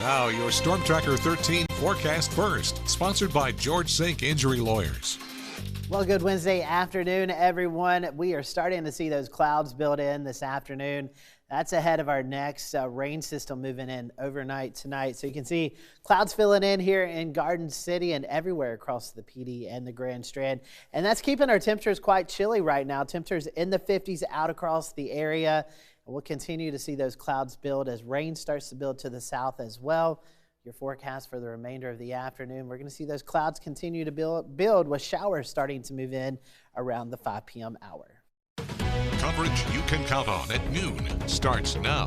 Now, your Storm Tracker 13 forecast first, sponsored by George Sink Injury Lawyers. Well, good Wednesday afternoon, everyone. We are starting to see those clouds build in this afternoon. That's ahead of our next rain system moving in overnight tonight. So you can see clouds filling in here in Garden City and everywhere across the PD and the Grand Strand. And that's keeping our temperatures quite chilly right now. Temperatures in the 50s out across the area. And we'll continue to see those clouds build as rain starts to build to the south as well. Your forecast for the remainder of the afternoon, we're going to see those clouds continue to build with showers starting to move in around the 5 p.m. hour. Coverage you can count on at noon starts now.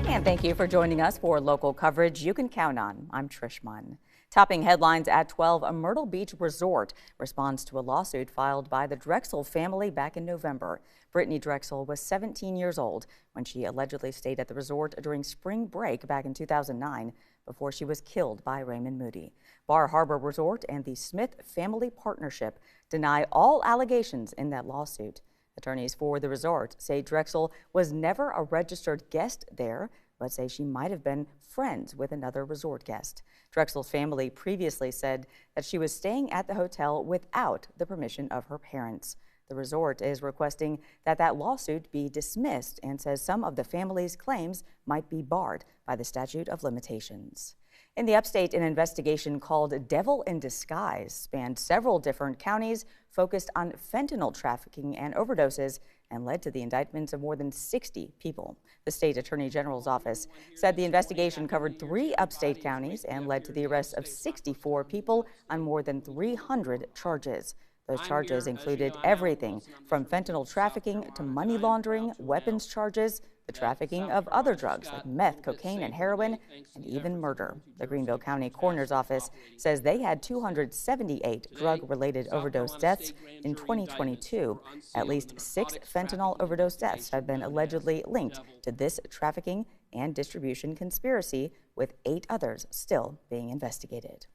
And thank you for joining us for local coverage you can count on. I'm Trish Munn. Topping headlines at 12, a Myrtle Beach Resort responds to a lawsuit filed by the Drexel family back in November. Brittany Drexel was 17 years old when she allegedly stayed at the resort during spring break back in 2009 before she was killed by Raymond Moody. Bar Harbor Resort and the Smith Family Partnership deny all allegations in that lawsuit. Attorneys for the resort say Drexel was never a registered guest there, but say she might have been friends with another resort guest. Drexel's family previously said that she was staying at the hotel without the permission of her parents. The resort is requesting that that lawsuit be dismissed and says some of the family's claims might be barred by the statute of limitations. In the Upstate, an investigation called Devil in Disguise spanned several different counties, focused on fentanyl trafficking and overdoses, and led to the indictments of more than 60 people. The state attorney general's office said the investigation covered 3 upstate counties and led to the arrest of 64 people on more than 300 charges. Those charges included everything from fentanyl trafficking to money laundering, weapons charges, the trafficking of other drugs like meth, cocaine, and heroin, and even murder. The Greenville County Coroner's Office says they had 278 drug-related overdose deaths in 2022. At least 6 fentanyl overdose deaths have been allegedly linked to this trafficking and distribution conspiracy, with 8 others still being investigated.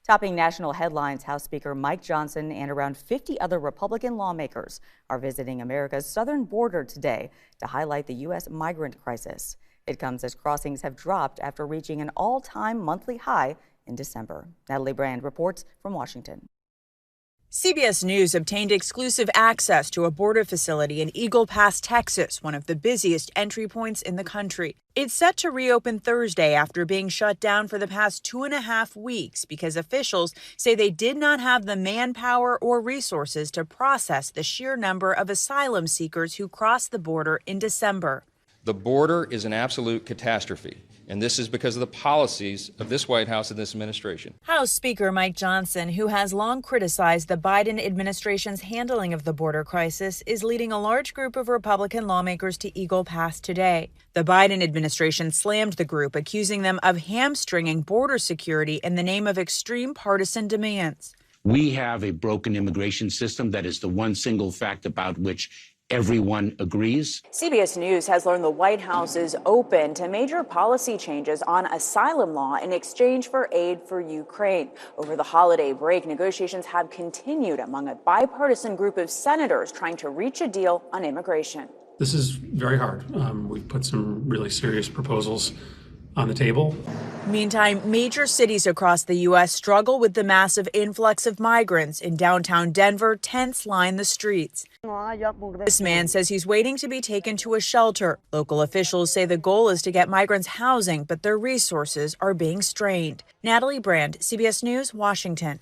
Topping national headlines, House Speaker Mike Johnson and around 50 other Republican lawmakers are visiting America's southern border today to highlight the U.S. migrant crisis. It comes as crossings have dropped after reaching an all-time monthly high in December. Natalie Brand reports from Washington. CBS News obtained exclusive access to a border facility in Eagle Pass, Texas, one of the busiest entry points in the country. It's set to reopen Thursday after being shut down for the past 2.5 weeks because officials say they did not have the manpower or resources to process the sheer number of asylum seekers who crossed the border in December. The border is an absolute catastrophe, and this is because of the policies of this White House and this administration. House Speaker Mike Johnson, who has long criticized the Biden administration's handling of the border crisis, is leading a large group of Republican lawmakers to Eagle Pass today. The Biden administration slammed the group, accusing them of hamstringing border security in the name of extreme partisan demands. We have a broken immigration system. That is the one single fact about which everyone agrees. CBS News has learned the White House is open to major policy changes on asylum law in exchange for aid for Ukraine. Over the holiday break, negotiations have continued among a bipartisan group of senators trying to reach a deal on immigration. This is very hard. We've put some really serious proposals on the table. Meantime, major cities across the U.S. struggle with the massive influx of migrants. In downtown Denver, tents line the streets. This man says he's waiting to be taken to a shelter. Local officials say the goal is to get migrants housing, but their resources are being strained. Natalie Brand, CBS News, Washington.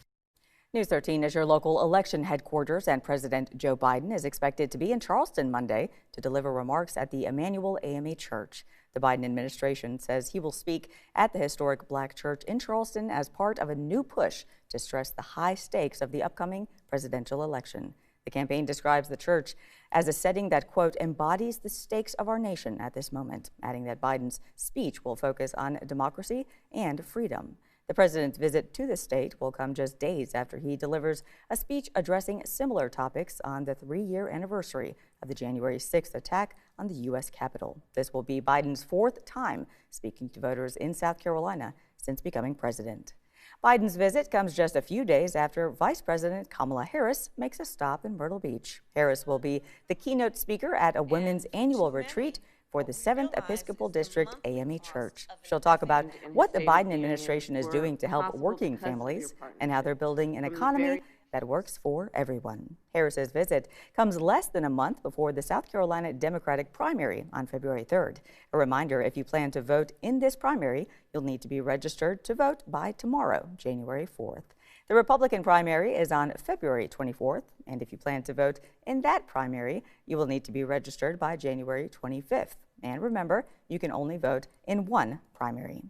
News 13 is your local election headquarters, and President Joe Biden is expected to be in Charleston Monday to deliver remarks at the Emmanuel AME Church. The Biden administration says he will speak at the historic Black church in Charleston as part of a new push to stress the high stakes of the upcoming presidential election. The campaign describes the church as a setting that, quote, embodies the stakes of our nation at this moment, adding that Biden's speech will focus on democracy and freedom. The president's visit to the state will come just days after he delivers a speech addressing similar topics on the 3-year anniversary of the January 6th attack on the U.S. Capitol. This will be Biden's 4th time speaking to voters in South Carolina since becoming president. Biden's visit comes just a few days after Vice President Kamala Harris makes a stop in Myrtle Beach. Harris will be the keynote speaker at a women's annual retreat for the 7th Episcopal District AME Church. She'll talk about what the Biden administration is doing to help working families and how they're building an economy that works for everyone. Harris's visit comes less than a month before the South Carolina Democratic primary on February 3rd. A reminder, if you plan to vote in this primary, you'll need to be registered to vote by tomorrow, January 4th. The Republican primary is on February 24th, and if you plan to vote in that primary, you will need to be registered by January 25th. And remember, you can only vote in one primary.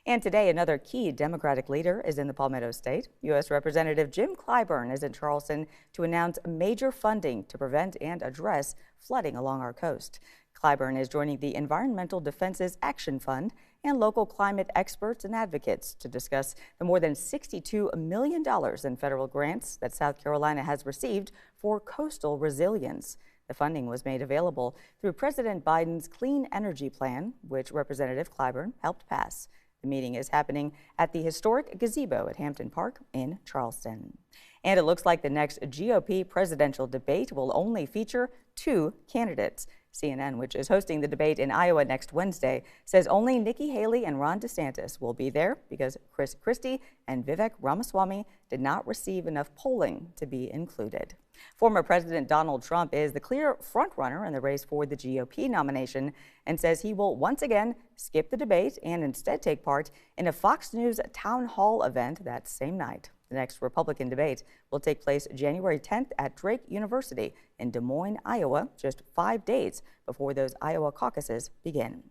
And today, another key Democratic leader is in the Palmetto State. U.S. Representative Jim Klyburn is in Charleston to announce major funding to prevent and address flooding along our coast. Klyburn is joining the Environmental Defenses Action Fund and local climate experts and advocates to discuss the more than $62 million in federal grants that South Carolina has received for coastal resilience. The funding was made available through President Biden's Clean Energy Plan, which Representative Klyburn helped pass. The meeting is happening at the historic gazebo at Hampton Park in Charleston. And it looks like the next GOP presidential debate will only feature 2 candidates. CNN, which is hosting the debate in Iowa next Wednesday, says only Nikki Haley and Ron DeSantis will be there because Chris Christie and Vivek Ramaswamy did not receive enough polling to be included. Former President Donald Trump is the clear frontrunner in the race for the GOP nomination and says he will once again skip the debate and instead take part in a Fox News town hall event that same night. The next Republican debate will take place January 10th at Drake University in Des Moines, Iowa, just 5 days before those Iowa caucuses begin.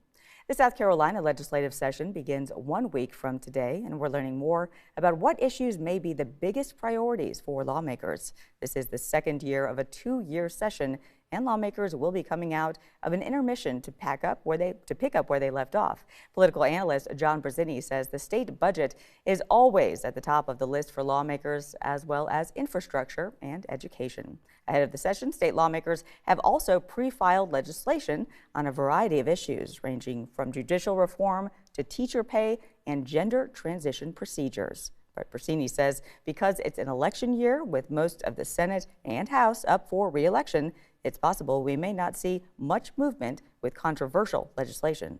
The South Carolina legislative session begins 1 week from today, and we're learning more about what issues may be the biggest priorities for lawmakers. This is the second year of a 2-year session, and lawmakers will be coming out of an intermission to pick up where they left off. Political analyst John Brazzini says the state budget is always at the top of the list for lawmakers, as well as infrastructure and education. Ahead of the session, state lawmakers have also pre-filed legislation on a variety of issues, ranging from judicial reform to teacher pay and gender transition procedures. But Brazzini says because it's an election year with most of the Senate and House up for re-election, it's possible we may not see much movement with controversial legislation.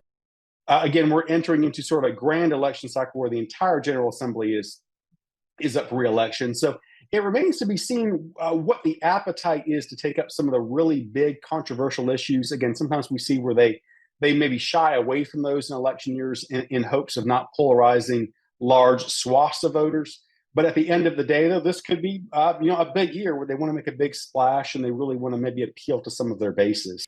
Again, we're entering into sort of a grand election cycle where the entire General Assembly is up for re-election. So it remains to be seen what the appetite is to take up some of the really big controversial issues. Again, sometimes we see where they maybe shy away from those in election years in hopes of not polarizing large swaths of voters. But at the end of the day, though, this could be a big year where they want to make a big splash and they really want to maybe appeal to some of their bases.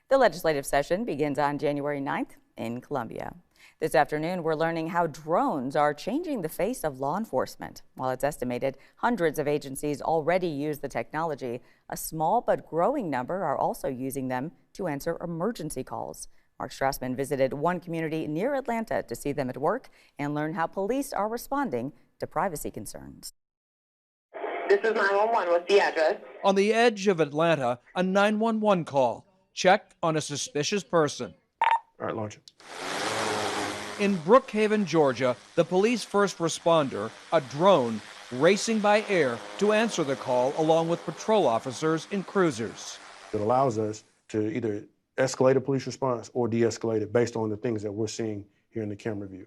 The legislative session begins on January 9th in Columbia. This afternoon, we're learning how drones are changing the face of law enforcement. While it's estimated hundreds of agencies already use the technology, a small but growing number are also using them to answer emergency calls. Mark Strassman visited one community near Atlanta to see them at work and learn how police are responding to privacy concerns. This is 911. What's the address? On the edge of Atlanta, a 911 call. Check on a suspicious person. All right, launch it. In Brookhaven, Georgia, the police first responder, a drone, racing by air to answer the call along with patrol officers in cruisers. It allows us to either escalate a police response or de-escalate it based on the things that we're seeing here in the camera view.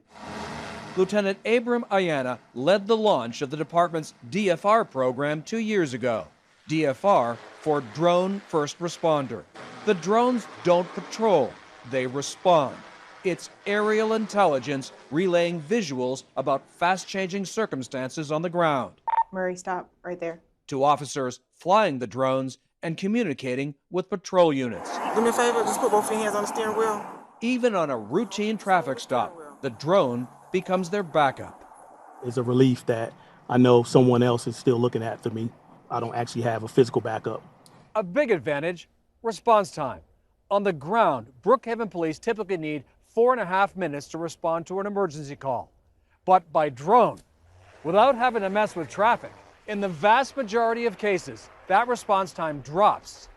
Lieutenant Abram Ayana led the launch of the department's DFR program 2 years ago. DFR for Drone First Responder. The drones don't patrol, they respond. It's aerial intelligence relaying visuals about fast-changing circumstances on the ground. Murray, stop right there. To officers flying the drones and communicating with patrol units. Do me a favor, just put both of your hands on the steering wheel. Even on a routine traffic stop, the drone becomes their backup. It's a relief that I know someone else is still looking after me. I don't actually have a physical backup. A big advantage, response time. On the ground, Brookhaven police typically need 4.5 minutes to respond to an emergency call. But by drone, without having to mess with traffic, in the vast majority of cases, that response time drops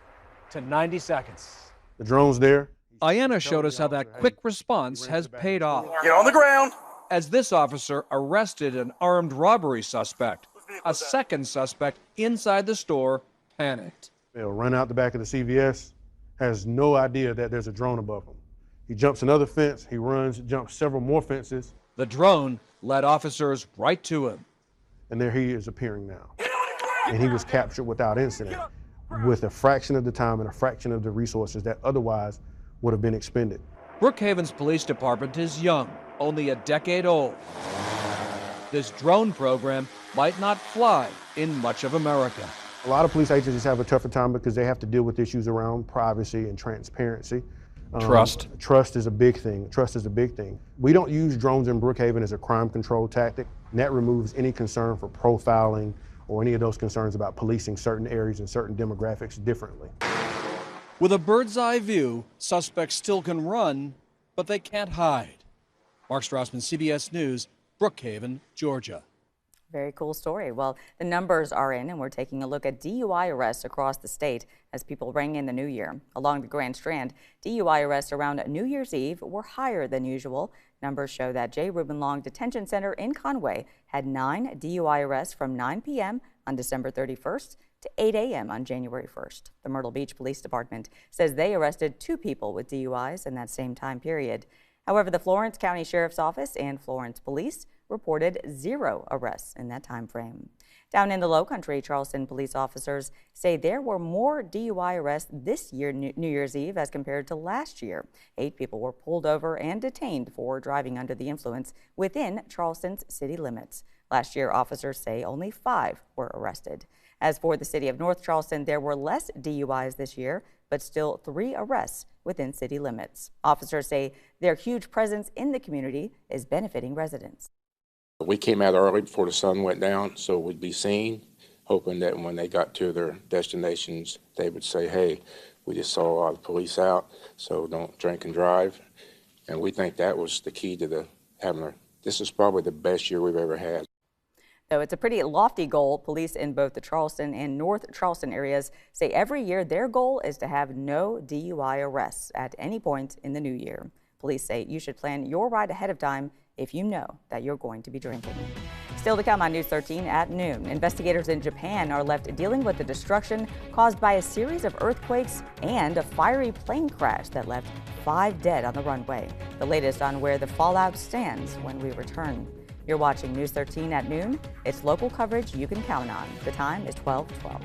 to 90 seconds. The drone's there. Ayana showed us how that quick response has paid off. Get on the ground. As this officer arrested an armed robbery suspect, a second suspect inside the store panicked. They'll run out the back of the CVS, has no idea that there's a drone above them. He jumps another fence, he runs, jumps several more fences. The drone led officers right to him. And there he is appearing now. And he was captured without incident, with a fraction of the time and a fraction of the resources that otherwise would have been expended. Brookhaven's police department is young, only a decade old. This drone program might not fly in much of America. A lot of police agencies have a tougher time because they have to deal with issues around privacy and transparency. Trust. Trust is a big thing. Trust is a big thing. We don't use drones in Brookhaven as a crime control tactic, and that removes any concern for profiling or any of those concerns about policing certain areas and certain demographics differently. With a bird's eye view, suspects still can run, but they can't hide. Mark Strassman, CBS News, Brookhaven, Georgia. Very cool story. Well, the numbers are in, and we're taking a look at DUI arrests across the state as people ring in the new year. Along the Grand Strand, DUI arrests around New Year's Eve were higher than usual. Numbers show that J. Reuben Long Detention Center in Conway had 9 DUI arrests from 9 p.m. on December 31st to 8 a.m. on January 1st. The Myrtle Beach Police Department says they arrested 2 people with DUIs in that same time period. However, the Florence County Sheriff's Office and Florence Police reported 0 arrests in that time frame. Down in the Lowcountry, Charleston police officers say there were more DUI arrests this year, New Year's Eve, as compared to last year. 8 people were pulled over and detained for driving under the influence within Charleston's city limits. Last year, officers say only 5 were arrested. As for the city of North Charleston, there were less DUIs this year, but still 3 arrests within city limits. Officers say their huge presence in the community is benefiting residents. We came out early before the sun went down so we'd be seen, hoping that when they got to their destinations, they would say, hey, we just saw a lot of police out, so don't drink and drive. And we think that was the key to this is probably the best year we've ever had. Though it's a pretty lofty goal, police in both the Charleston and North Charleston areas say every year their goal is to have no DUI arrests at any point in the new year. Police say you should plan your ride ahead of time if you know that you're going to be drinking. Still to come on News 13 at noon, investigators in Japan are left dealing with the destruction caused by a series of earthquakes and a fiery plane crash that left 5 dead on the runway. The latest on where the fallout stands when we return. You're watching News 13 at noon. It's local coverage you can count on. The time is 12:12.